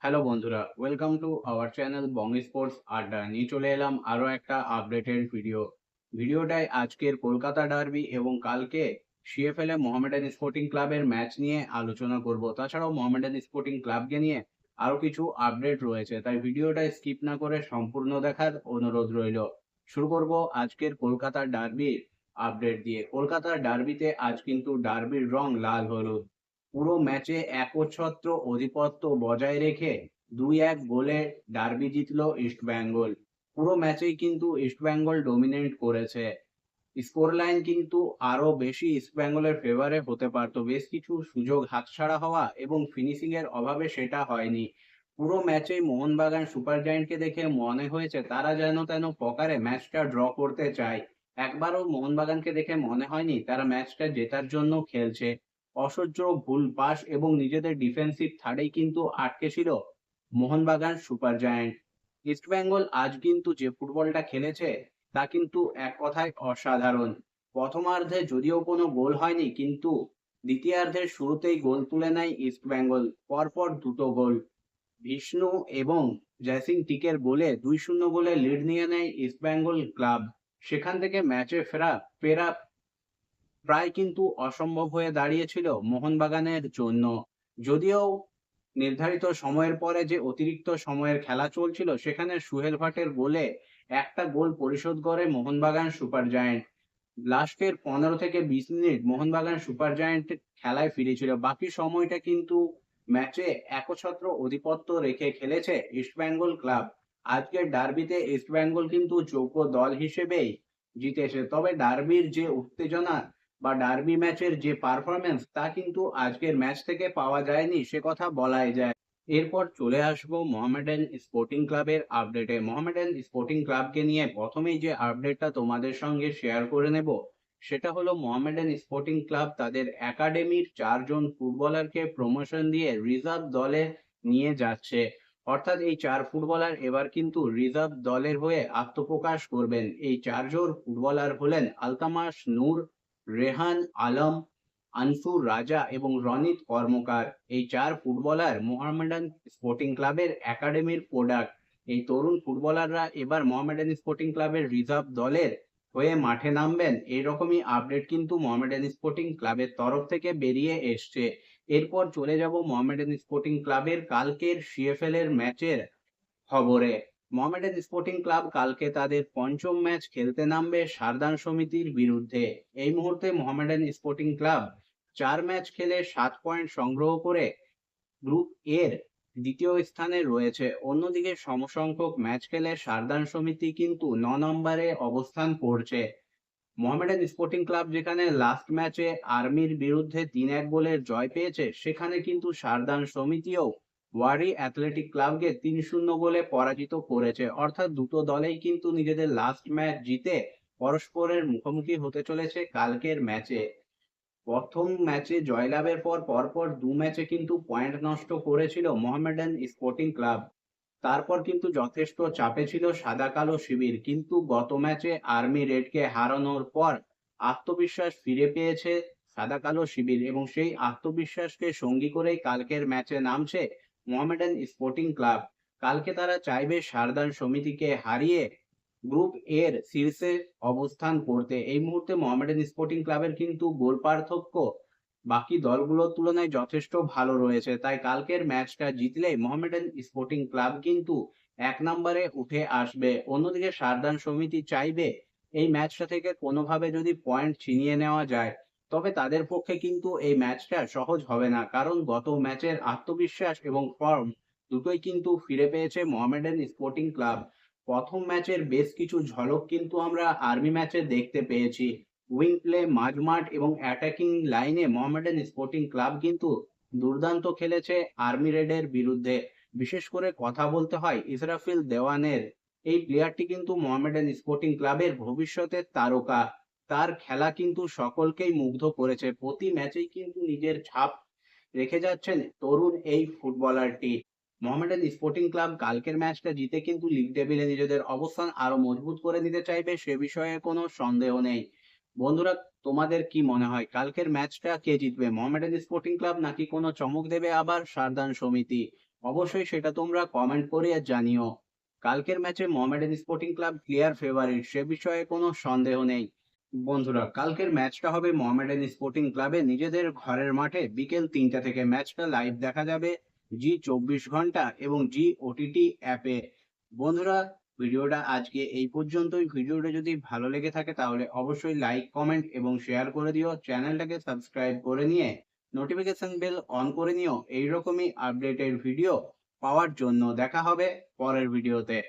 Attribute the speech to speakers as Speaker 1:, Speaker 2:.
Speaker 1: Hello বন্ধুরা, welcome to our channel Bong sports আড্ডা। নিয়ে চলে এলাম আরো একটা আপডেটেড ভিডিওটায় আজকের কলকাতা ডার্বি এবং কালকে সিএফএল এ মোহামেডান স্পোর্টিং ক্লাবের ম্যাচ নিয়ে আলোচনা করব। তাছাড়াও মোহামেডান স্পোর্টিং ক্লাবকে নিয়ে আরো কিছু আপডেট রয়েছে, তাই ভিডিওটা স্কিপ না করে সম্পূর্ণ দেখার অনুরোধ রইল। শুরু করব আজকের কলকাতা ডার্বির আপডেট দিয়ে। কলকাতার ডার্বিতে আজ কিন্তু ডার্বির রং লাল হলুদ। পুরো ম্যাচে একচ্ছত্র আধিপত্য বজায় রেখে 2-1 গোলে ডার্বি জিতলো ইস্টবেঙ্গল। পুরো ম্যাচেই কিন্তু ইস্টবেঙ্গল ডমিনেট করেছে। স্কোর লাইন কিন্তু আরো বেশি ইস্টবেঙ্গলের ফেভারে হতে পারত, বেশ কিছু সুযোগ হাতছাড়া হওয়া এবং ফিনিশিং এর অভাবে সেটা হয়নি। পুরো ম্যাচেই মোহনবাগান সুপার জায়ান্টকে দেখে মনে হয়েছে তারা যেন তেন প্রকারে ম্যাচটা ড্র করতে চায়। একবারও মোহনবাগানকে দেখে মনে হয়নি তারা ম্যাচটা জেতার জন্য খেলছে। অসহ্য ভুল পাস এবং নিজেদের ডিফেন্সিভ থার্ডেই কিন্তু আটকে ছিল মোহনবাগান সুপার জায়ান্ট। ইস্টবেঙ্গল আজ কিন্তু যে ফুটবলটা খেলেছে তা কিন্তু এক কথায় অসাধারণ। প্রথমার্ধে যদিও কোনো গোল হয়নি, কিন্তু দ্বিতীয়ার্ধের শুরুতেই গোল তুলে নেয় ইস্টবেঙ্গল, পরপর দুটো গোল। বিষ্ণু এবং জয়সিং টিকের গোলে 2-0 গোলে লিড নিয়ে নেয় ইস্টবেঙ্গল ক্লাব। সেখান থেকে ম্যাচে ফেরা প্রায় কিন্তু অসম্ভব হয়ে দাঁড়িয়েছিল মোহনবাগানের জন্য। যদিও নির্ধারিত সময়ের পরে যে অতিরিক্ত সময়ের খেলা চলছিল সেখানে সুহেল ভাটের গোলে একটা গোল পরিশোধ করে মোহনবাগান সুপার জায়ান্ট। লাস্টের 15 থেকে 20 মিনিট মোহনবাগান সুপার জায়ান্ট খেলায় ফিরেছিল, বাকি সময়টা কিন্তু ম্যাচে একছত্র আধিপত্য রেখে খেলেছে ইস্টবেঙ্গল ক্লাব। আজকের ডার্বিতে ইস্টবেঙ্গল কিন্তু যোগ্য দল হিসেবেই জিতেছে, তবে ডার্বির যে উত্তেজনা বা ডার্বি ম্যাচের যে পারফরমেন্স তা কিন্তু আজকের ম্যাচ থেকে পাওয়া যায়নি, সে কথা বলাই যায়। এরপর চলে আসবো মোহামেডান স্পোর্টিং ক্লাবের আপডেটে। মোহামেডান স্পোর্টিং ক্লাবকে নিয়ে প্রথমেই যে আপডেটটা তোমাদের সঙ্গে শেয়ার করে নেব সেটা হলো মোহামেডান স্পোর্টিং ক্লাব তাদের একাডেমির 4 জন ফুটবলারকে প্রমোশন দিয়ে রিজার্ভ দলে নিয়ে যাচ্ছে। অর্থাৎ এই 4 ফুটবলার এবার কিন্তু রিজার্ভ দলের হয়ে আত্মপ্রকাশ করবেন। এই 4 জন ফুটবলার হলেন আলতামাস নূর, রেহান আলম, আনসুর রাজা এবং রনিত কর্মকার। এই 4 ফুটবলার মোহামেডান স্পোর্টিং ক্লাবের একাডেমির প্রোডাক্ট। এই তরুণ ফুটবলাররা এবার মোহামেডান স্পোর্টিং ক্লাবের রিজার্ভ দলের হয়ে মাঠে নামবেন, এইরকমই আপডেট কিন্তু মোহামেডান স্পোর্টিং ক্লাবের তরফ থেকে বেরিয়ে এসছে। এরপর চলে যাব মোহামেডান স্পোর্টিং ক্লাবের কালকের সিএফএল এর ম্যাচের খবরে। মোহামেডান স্পোর্টিং ক্লাব কালকে তাদের পঞ্চম ম্যাচ খেলতে নামবে সারদান সমিতির বিরুদ্ধে। এই মুহূর্তে মোহামেডান স্পোর্টিং ক্লাব 4 ম্যাচ খেলে 7 পয়েন্ট সংগ্রহ করে গ্রুপ এর দ্বিতীয় স্থানে রয়েছে। অন্যদিকে সমসংখ্যক ম্যাচ খেলে সারদান সমিতি কিন্তু 9 নম্বরে অবস্থান করছে। মোহামেডান স্পোর্টিং ক্লাব যেখানে লাস্ট ম্যাচে আর্মির বিরুদ্ধে 3-1 গোলের জয় পেয়েছে, সেখানে কিন্তু সারদান সমিতিও ওয়ারি অ্যাথলেটিক ক্লাবকে 3-0 গোলে পরাজিত করেছে। অর্থাৎ দুটো দলেই কিন্তু নিজেদের লাস্ট ম্যাচ জিতে পরস্পরের মুখোমুখি হতে চলেছে কালকের ম্যাচে। প্রথম ম্যাচে জয়লাভের পর পরপর 2 ম্যাচে কিন্তু পয়েন্ট নষ্ট করেছিল মোহামেডান স্পোর্টিং ক্লাব। তারপর কিন্তু যথেষ্ট চাপে ছিল সাদা কালো শিবির, কিন্তু গত ম্যাচে আর্মি রেডকে হারানোর পর আত্মবিশ্বাস ফিরে পেয়েছে সাদা কালো শিবির এবং সেই আত্মবিশ্বাসকে সঙ্গী করেই কালকের ম্যাচে নামছে মোহামেডান স্পোর্টিং ক্লাব। কালকে তারা চাইবে সারদান সমিতিকে হারিয়ে গ্রুপ এর শীর্ষে অবস্থান করতে। এই মুহূর্তে মোহামেডান স্পোর্টিং ক্লাবের কিন্তু গোল পার্থক্য বাকি দলগুলোর তুলনায় যথেষ্ট ভালো রয়েছে, তাই কালকের ম্যাচটা জিতলেই মোহামেডান স্পোর্টিং ক্লাব কিন্তু 1 নম্বরে উঠে আসবে। অন্যদিকে সারদান সমিতি চাইবে এই ম্যাচটা থেকে কোনোভাবে যদি পয়েন্ট ছিনিয়ে নেওয়া যায়, তবে তাদের পক্ষে কিন্তু এই ম্যাচটা সহজ হবে না, কারণ গত ম্যাচের আত্মবিশ্বাস এবং ফর্ম দুটোই কিন্তু ফিরে পেয়েছে মোহামেডান স্পোর্টিং ক্লাব। প্রথম ম্যাচের বেশ কিছু ঝলক কিন্তু আমরা আর্মি ম্যাচে দেখতে পেয়েছি। উইং প্লে, মাঝমাঠ এবং অ্যাটাকিং লাইনে মোহামেডান স্পোর্টিং ক্লাব কিন্তু দুর্দান্ত খেলেছে আর্মি রেডের বিরুদ্ধে। বিশেষ করে কথা বলতে হয় ইসরাফিল দেওয়ানের। এই প্লেয়ারটি কিন্তু মোহামেডান স্পোর্টিং ক্লাবের ভবিষ্যতের তারকা। তার খেলা কিন্তু সকলকেই মুগ্ধ করেছে। প্রতি ম্যাচেই কিন্তু নিজের ছাপ রেখে যাচ্ছেন তরুণ এই ফুটবলারটি। মোহামেডান স্পোর্টিং ক্লাব কালকের ম্যাচটা জিতে কিন্তু লিগ টেবিলে নিজেদের অবস্থান আরো মজবুত করে নিতে চাইবে, সে বিষয়ে কোনো সন্দেহ নেই। বন্ধুরা, তোমাদের কি মনে হয় কালকের ম্যাচটা কে জিতবে, মোহামেডান স্পোর্টিং ক্লাব নাকি কোনো চমক দেবে আবার সারদান সমিতি? অবশ্যই সেটা তোমরা কমেন্ট করে জানিও। কালকের ম্যাচে Mohammedan Sporting Club clear favourite, সে বিষয়ে কোনো সন্দেহ নেই। বন্ধুরা, কালকের ম্যাচটা হবে মোহামেডান স্পোর্টিং ক্লাবে নিজেদের ঘরের মাঠে বিকেল 3টা থেকে। ম্যাচটা লাইভ দেখা যাবে জি 24 ঘন্টা এবং জি ওটিটি অ্যাপে। বন্ধুরা, ভিডিওটা আজকে এই পর্যন্তই। ভিডিওটা যদি ভালো লেগে থাকে তাহলে অবশ্যই লাইক, কমেন্ট এবং শেয়ার করে দিও। চ্যানেলটাকে সাবস্ক্রাইব করে নিয়ে নোটিফিকেশন বেল অন করে নিও এইরকমই আপডেটেড ভিডিও পাওয়ার জন্য। দেখা হবে পরের ভিডিওতে।